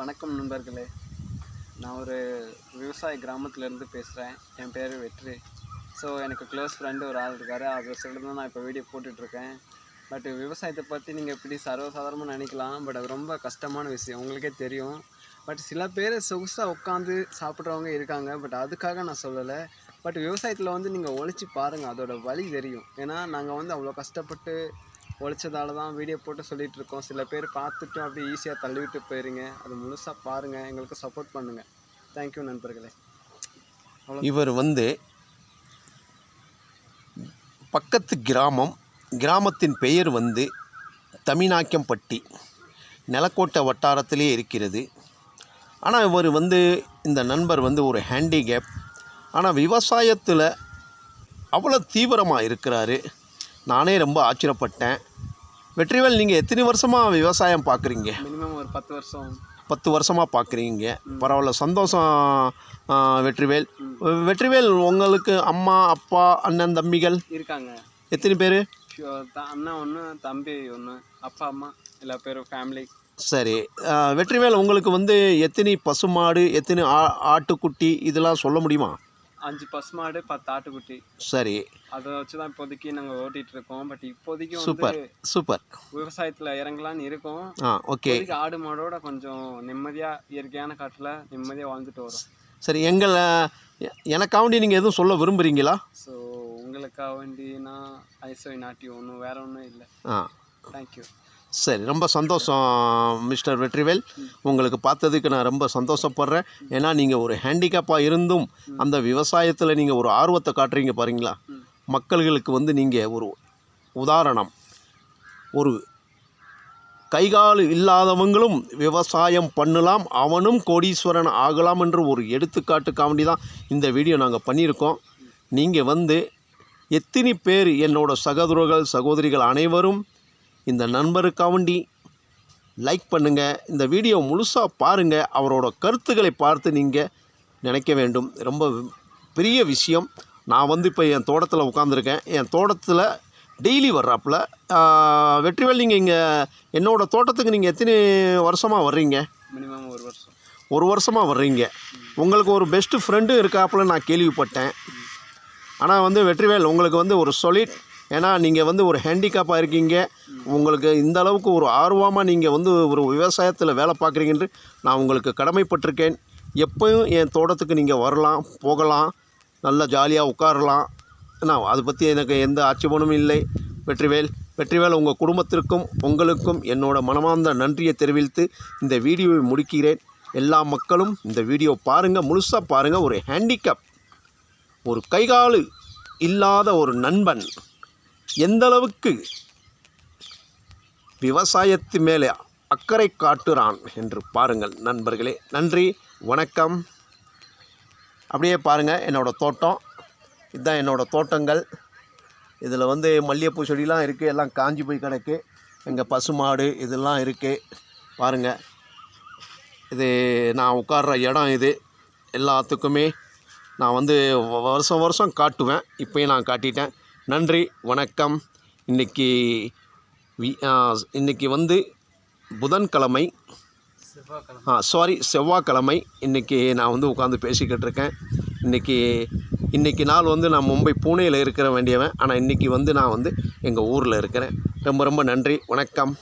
வணக்கம் நண்பர்களே. நான் ஒரு விவசாய கிராமத்துலேருந்து பேசுகிறேன். என் பேர் வெற்றி. ஸோ எனக்கு க்ளோஸ் ஃப்ரெண்டு ஒரு ஆள் இருக்கார். அதை சொல்லிட்டு தான் நான் இப்போ வீடியோ போட்டுட்ருக்கேன். பட் விவசாயத்தை பற்றி நீங்கள் எப்படி சர்வசாதாரணமாக நினைக்கலாம். பட் அது ரொம்ப கஷ்டமான விஷயம், உங்களுக்கே தெரியும். பட் சில பேர் சொகுசாக உட்காந்து சாப்பிட்றவங்க இருக்காங்க. பட் அதுக்காக நான் சொல்லலை. பட் விவசாயத்தில் வந்து நீங்கள் உழைச்சி பாருங்கள், அதோட வலி தெரியும். ஏன்னா நாங்கள் வந்து அவ்வளோ கஷ்டப்பட்டு உழைச்சதால தான் வீடியோ போட்டு சொல்லிகிட்ருக்கோம். சில பேர் பார்த்துட்டு அப்படியே ஈஸியாக தள்ளிவிட்டு போயிருங்க. அது முழுசாக பாருங்கள், எங்களுக்கு சப்போர்ட் பண்ணுங்கள். தேங்க்யூ நண்பர்களே. இவர் வந்து பக்கத்து கிராமத்தின் பெயர் வந்து தமிழ்நாக்கம்பட்டி, நிலக்கோட்டை வட்டாரத்திலே இருக்கிறது. ஆனால் இவர் வந்து இந்த நண்பர் வந்து ஒரு ஹேண்டிகேப். ஆனால் விவசாயத்தில் அவ்வளோ தீவிரமாக இருக்கிறாரு. நானே ரொம்ப ஆச்சரியப்பட்டேன். வெற்றிவேல், நீங்கள் எத்தனை வருஷமாக விவசாயம் பார்க்குறீங்க? மினிமம் ஒரு 10 வருஷம். 10 வருஷமாக பார்க்குறீங்க. பரவாயில்ல, சந்தோஷம் வெற்றிவேல். வெற்றிவேல், உங்களுக்கு அம்மா, அப்பா, அண்ணன், தம்பிகள் இருக்காங்க. எத்தனை பேர்? அண்ணன் ஒன்று, தம்பி ஒன்று, அப்பா அம்மா எல்லா பேரும் ஃபேமிலி. சரி வெற்றிவேல், உங்களுக்கு வந்து எத்தனை பசுமாடு, எத்தனை ஆட்டுக்குட்டி இதெல்லாம் சொல்ல முடியுமா? 5 பசுமாடு, 10 ஆட்டுக்குட்டி. சரி, அதை வச்சு தான் இப்போதைக்கு நாங்கள் ஓட்டிகிட்டு இருக்கோம். பட் இப்போதைக்கு சூப்பர் விவசாயத்தில் இறங்கலான்னு இருக்கோம். ஓகே. ஆடு மாடோட கொஞ்சம் நிம்மதியாக இயற்கையான காட்டில் நிம்மதியாக வாழ்ந்துட்டு வரோம். சரி, எனக்காண்டி நீங்கள் எதுவும் சொல்ல விரும்புகிறீங்களா? ஸோ உங்களுக்காக வேண்டினா ஐசோய் நாட்டி ஒன்றும் வேற ஒன்றும் இல்லை. தேங்க்யூ. சரி, ரொம்ப சந்தோஷம் மிஸ்டர் வெற்றிவேல். உங்களுக்கு பார்த்ததுக்கு நான் ரொம்ப சந்தோஷப்படுறேன். ஏன்னா நீங்கள் ஒரு ஹேண்டிகேப்பாக இருந்தும் அந்த விவசாயத்தில் நீங்கள் ஒரு ஆர்வத்தை காட்டுறீங்க பாருங்களா. மக்கள்களுக்கு வந்து நீங்கள் ஒரு உதாரணம். ஒரு கைகால் இல்லாதவங்களும் விவசாயம் பண்ணலாம், அவனும் கோடீஸ்வரன் ஆகலாம் என்று ஒரு எடுத்துக்காட்டுக்காண்டி தான் இந்த வீடியோ நாங்கள் பண்ணியிருக்கோம். நீங்கள் வந்து எத்தனை பேர் என்னோட சகோதரிகள் அனைவரும் இந்த நண்பருக்காண்டி லைக் பண்ணுங்கள், இந்த வீடியோ முழுசாக பாருங்கள். அவரோட கருத்துக்களை பார்த்து நீங்கள் நினைக்க வேண்டும். ரொம்ப பெரிய விஷயம். நான் வந்து இப்போ என் தோட்டத்தில் உட்காந்துருக்கேன். என் தோட்டத்தில் டெய்லி வர்றாப்புல வெற்றிவேல், நீங்கள் இங்கே என்னோடய தோட்டத்துக்கு நீங்கள் எத்தனை வருஷமாக வர்றீங்க? மினிமம் 1 வருஷம். 1 வருஷமாக வர்றீங்க. உங்களுக்கு ஒரு பெஸ்ட்டு ஃப்ரெண்டும் இருக்காப்புல நான் கேள்விப்பட்டேன். ஆனால் வந்து வெற்றிவேல், உங்களுக்கு வந்து ஒரு சொலிட், ஏன்னா நீங்கள் வந்து ஒரு ஹேண்டிகேப்பாக இருக்கீங்க. உங்களுக்கு இந்த அளவுக்கு ஒரு ஆர்வமாக நீங்கள் வந்து ஒரு விவசாயத்தில் வேலை பார்க்குறீங்கன்று நான் உங்களுக்கு கடமைப்பட்டிருக்கேன். எப்போயும் என் தோட்டத்துக்கு நீங்கள் வரலாம், போகலாம், நல்லா ஜாலியாக உட்காரலாம். நான் அதை பற்றி எனக்கு எந்த ஆட்சேபமும் இல்லை. வெற்றிவேல், உங்கள் குடும்பத்திற்கும் உங்களுக்கும் என்னோட மனமார்ந்த நன்றியை தெரிவித்து இந்த வீடியோவை முடிக்கிறேன். எல்லா மக்களும் இந்த வீடியோ பாருங்கள், முழுசாக பாருங்கள். ஒரு ஹேண்டிகேப், ஒரு கைகால் இல்லாத ஒரு நண்பன் எந்த அளவுக்கு விவசாயத்து மேலே அக்கறை காட்டுறான் என்று பாருங்கள் நண்பர்களே. நன்றி, வணக்கம். அப்படியே பாருங்கள் என்னோடய தோட்டம். இதுதான் என்னோடய தோட்டங்கள். இதில் வந்து மல்லிகைப்பூ செடிலாம் இருக்குது, எல்லாம் காஞ்சி போய் கிடக்கு. எங்கள் பசுமாடு இதெல்லாம் இருக்குது பாருங்கள். இது நான் உட்கார்ற இடம். இது எல்லாத்துக்குமே நான் வந்து வருஷம் காட்டுவேன். இப்போயும் நான் காட்டிட்டேன். நன்றி, வணக்கம். இன்றைக்கி வந்து புதன்கிழமை, செவ்வாய்க்கிழமை. இன்றைக்கி நான் வந்து உட்காந்து பேசிக்கிட்டு இருக்கேன். இன்றைக்கி நாள் வந்து நான் மும்பை பூனேயில் இருக்கிற வேண்டியவன். ஆனால் இன்றைக்கி வந்து நான் வந்து எங்கள் ஊரில் இருக்கிறேன். ரொம்ப நன்றி, வணக்கம்.